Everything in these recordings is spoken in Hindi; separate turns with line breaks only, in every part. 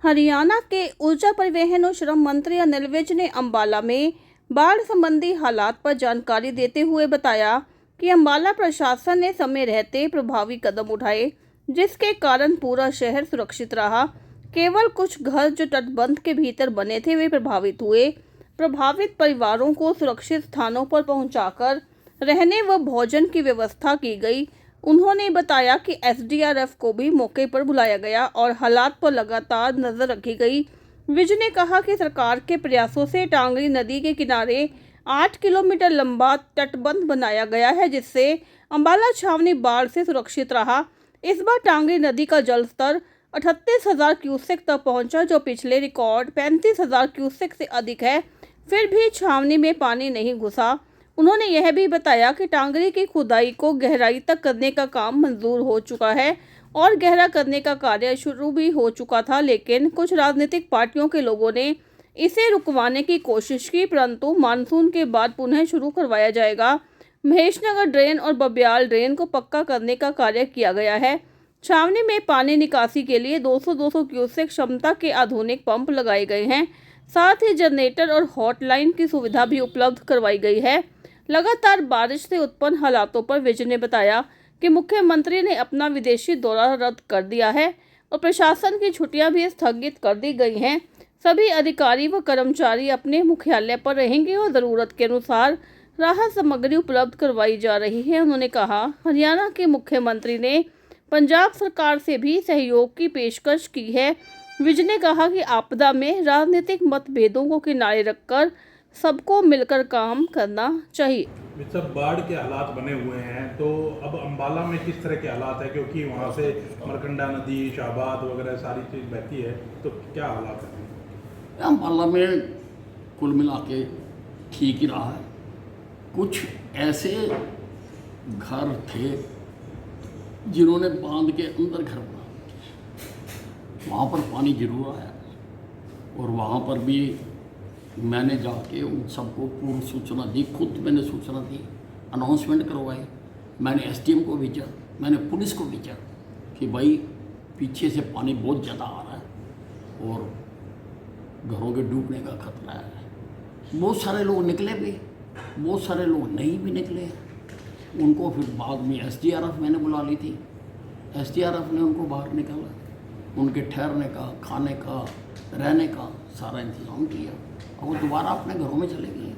हरियाणा के ऊर्जा परिवहन और श्रम मंत्री अनिल विज ने अंबाला में बाढ़ संबंधी हालात पर जानकारी देते हुए बताया कि अंबाला प्रशासन ने समय रहते प्रभावी कदम उठाए, जिसके कारण पूरा शहर सुरक्षित रहा। केवल कुछ घर जो तटबंध के भीतर बने थे वे प्रभावित हुए। प्रभावित परिवारों को सुरक्षित स्थानों पर पहुंचाकर रहने व भोजन की व्यवस्था की गई। उन्होंने बताया कि एसडीआरएफ को भी मौके पर बुलाया गया और हालात पर लगातार नजर रखी गई। विज ने कहा कि सरकार के प्रयासों से टांगरी नदी के किनारे 8 किलोमीटर लंबा तटबंध बनाया गया है, जिससे अंबाला छावनी बाढ़ से सुरक्षित रहा। इस बार टांगरी नदी का जलस्तर 38,000 क्यूसेक तक पहुंचा, जो पिछले रिकॉर्ड 35,000 क्यूसेक से अधिक है। फिर भी छावनी में पानी नहीं घुसा। उन्होंने यह भी बताया कि टांगरी की खुदाई को गहराई तक करने का काम मंजूर हो चुका है और गहरा करने का कार्य शुरू भी हो चुका था, लेकिन कुछ राजनीतिक पार्टियों के लोगों ने इसे रुकवाने की कोशिश की, परंतु मानसून के बाद पुनः शुरू करवाया जाएगा। महेशनगर ड्रेन और बब्याल ड्रेन को पक्का करने का कार्य किया गया है। छावनी में पानी निकासी के लिए 200 क्यूसेक क्षमता के आधुनिक पंप लगाए गए हैं। साथ ही जनरेटर और हॉटलाइन की सुविधा भी उपलब्ध करवाई गई है। लगातार बारिश से उत्पन्न हालातों पर विज ने बताया कि मुख्यमंत्री ने अपना विदेशी दौरा रद्द कर दिया है और प्रशासन की छुट्टियां भी स्थगित कर दी गई हैं। सभी अधिकारी व कर्मचारी अपने मुख्यालय पर रहेंगे और ज़रूरत के अनुसार राहत सामग्री उपलब्ध करवाई जा रही है। उन्होंने कहा, हरियाणा के मुख्यमंत्री ने पंजाब सरकार से भी सहयोग की पेशकश की है। विज ने कहा कि आपदा में राजनीतिक मतभेदों को किनारे रखकर सबको मिलकर काम करना चाहिए।
सब बाढ़ के हालात बने हुए हैं, तो अब अंबाला में किस तरह के हालात है, क्योंकि वहाँ से मरकंडा नदी, शाहबाद वगैरह सारी चीज़ बहती है, तो क्या हालात है?
अंबाला में कुल मिला के ठीक ही रहा है। कुछ ऐसे घर थे जिन्होंने बांध के अंदर घर बना दिए, वहाँ पर पानी जरूर आया और वहाँ पर भी मैंने जाके उन सबको पूर्व सूचना दी, खुद मैंने सूचना दी, अनाउंसमेंट करवाई। मैंने एसडीएम को भेजा, मैंने पुलिस को भेजा कि भाई पीछे से पानी बहुत ज़्यादा आ रहा है और घरों के डूबने का खतरा है। बहुत सारे लोग निकले भी, बहुत सारे लोग नहीं भी निकले। उनको फिर बाद में एसडीआरएफ मैंने बुला ली थी। एसडीआरएफ ने उनको बाहर निकाला, उनके ठहरने का, खाने का, रहने का सारा इंतज़ाम किया और वो दोबारा अपने घरों में चले गए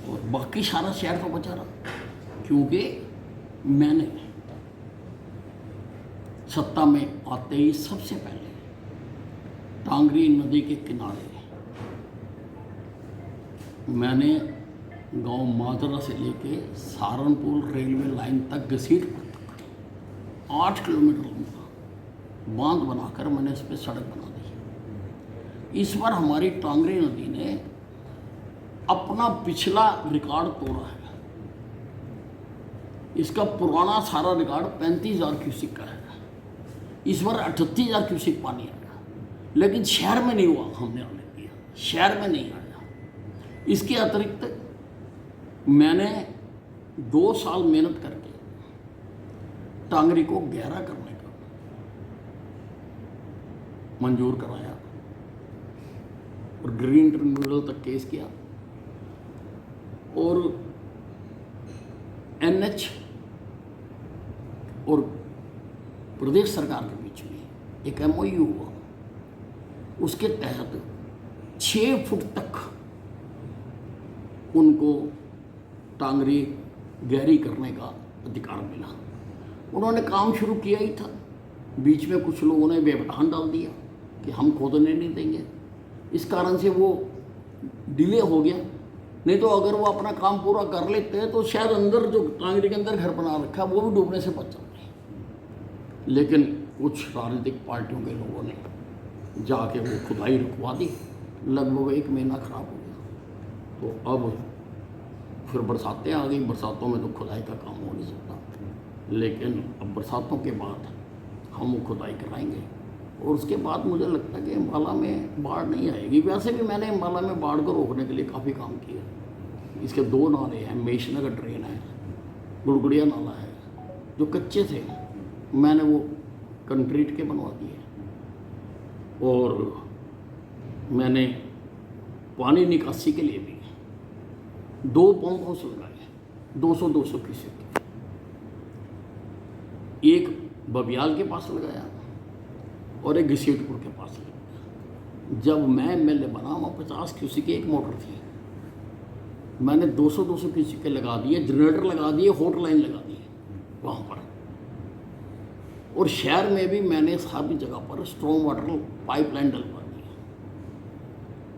और बाकी सारा शहर तो बचा रहा, क्योंकि मैंने सत्ता में आते ही सबसे पहले टांगरी नदी के किनारे मैंने गांव माजरा से लेके सहारनपुर रेलवे लाइन तक घसीटपुर तक 8 किलोमीटर लंबा बांध बनाकर मैंने इस पर सड़क बना दी। इस बार हमारी टांगरी नदी ने अपना पिछला रिकॉर्ड तोड़ा है। इसका पुराना सारा रिकॉर्ड 35,000 क्यूसेक का है। इस बार 38,000 क्यूसेक पानी आया, लेकिन शहर में नहीं हुआ। हमने आने दिया, शहर में नहीं आया। इसके अतिरिक्त मैंने 2 साल मेहनत करके टांगरी को गहरा करने का मंजूर कराया और ग्रीन ट्रिब्यूनल तक केस किया और एनएच और प्रदेश सरकार के बीच में एक एमओयू हुआ। उसके तहत 6 फुट तक उनको टांगरी गहरी करने का अधिकार मिला। उन्होंने काम शुरू किया ही था, बीच में कुछ लोगों ने व्यवधान डाल दिया कि हम खोदने नहीं देंगे। इस कारण से वो डिले हो गया। नहीं तो अगर वो अपना काम पूरा कर लेते हैं तो शायद अंदर जो टांगरी के अंदर घर बना रखा है वो भी डूबने से बच जाते। लेकिन कुछ राजनीतिक पार्टियों के लोगों ने जाके वो खुदाई रुकवा दी। लगभग 1 महीना खराब हो गया। तो अब फिर बरसातें आ गई। बरसातों में तो खुदाई का काम हो नहीं सकता, लेकिन अब बरसातों के बाद हम वो खुदाई कराएंगे और उसके बाद मुझे लगता है कि अंबाला में बाढ़ नहीं आएगी। वैसे भी मैंने अंबाला में बाढ़ को रोकने के लिए काफ़ी काम किया। इसके 2 नाले हैं, महेशनगर ड्रेन है, गुड़गुड़िया नाला है, जो कच्चे थे मैंने वो कंक्रीट के बनवा दिए। और मैंने पानी निकासी के लिए भी 2 पंप हाउस लगाए, 200-200 क्यूसेक के। एक बबियाल के पास लगाया और एक घसीटपुर के पास लगाया। जब मैं एमएलए बना, वहाँ 50 क्यूसेक की एक मोटर थी, मैंने 200-200 क्यूसेक के लगा दिए, जनरेटर लगा दिए, हॉट लाइन लगा दी वहाँ पर। और शहर में भी मैंने सारी जगह पर स्ट्रॉन्ग वाटर पाइपलाइन डलवा दी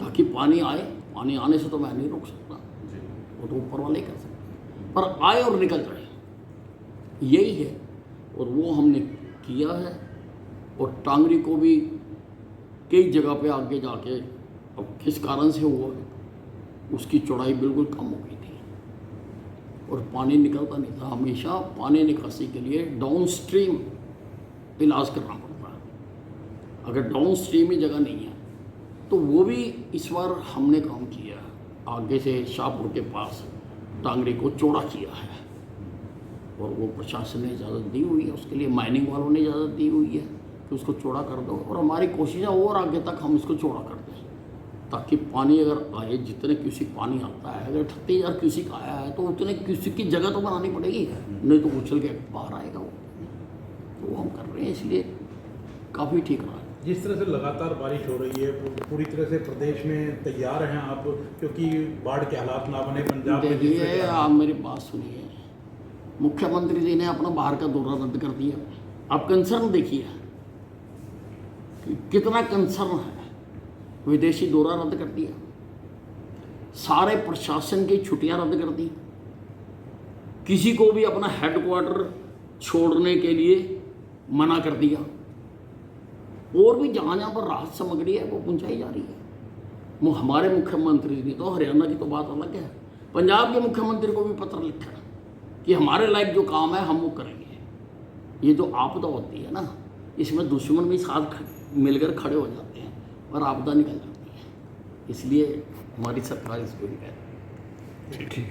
ताकि पानी आए। पानी आने से तो मैं नहीं रोक सकता, वो तो ऊपर वाले कर सकते, पर आए और निकल जाए, यही है। और वो हमने किया है। और टांगरी को भी कई जगह पे आगे जाके, अब किस कारण से हुआ, उसकी चौड़ाई बिल्कुल कम हो गई थी और पानी निकलता नहीं था। हमेशा पानी निकासी के लिए डाउन स्ट्रीम इलाज करना पड़ता है। अगर डाउन स्ट्रीम ही जगह नहीं है तो वो भी इस बार हमने काम किया है। आगे से शाहपुर के पास टांगरी को चौड़ा किया है और वो प्रशासन ने इजाज़त दी हुई है, उसके लिए माइनिंग वालों ने इजाज़त दी हुई है कि उसको चौड़ा कर दो। और हमारी कोशिश है और आगे तक हम इसको चौड़ा कर दें ताकि पानी अगर आए, जितने क्यूसिक पानी आता है, अगर 38,000 क्यूसिक आया है तो उतने क्यूसिक की जगह तो बनानी पड़ेगी, नहीं तो उछल के बाहर आएगा वो। तो वो हम कर रहे हैं, इसलिए काफ़ी ठीक रहा है।
जिस तरह से लगातार बारिश हो रही है, पूरी तरह से प्रदेश में तैयार हैं आप, क्योंकि बाढ़ के हालात ना बने पंजाब में?
देखिए, आप मेरी बात सुनिए, मुख्यमंत्री जी ने अपना बाहर का दौरा रद्द कर दिया। आप कंसर्न देखिए कि कितना कंसर्न है, विदेशी दौरा रद्द कर दिया, सारे प्रशासन की छुट्टियां रद्द कर दी, किसी को भी अपना हेडक्वार्टर छोड़ने के लिए मना कर दिया, और भी जहाँ जहाँ पर राहत सामग्री है वो पहुँचाई जा रही है। वो हमारे मुख्यमंत्री ने तो, हरियाणा की तो बात अलग है, पंजाब के मुख्यमंत्री को भी पत्र लिखा कि हमारे लायक जो काम है हम वो करेंगे। ये जो आपदा होती है ना, इसमें दुश्मन भी साथ मिलकर खड़े हो जाते हैं और आपदा निकल जाती है, इसलिए हमारी सरकार इसको भी कहती है।
ठीक।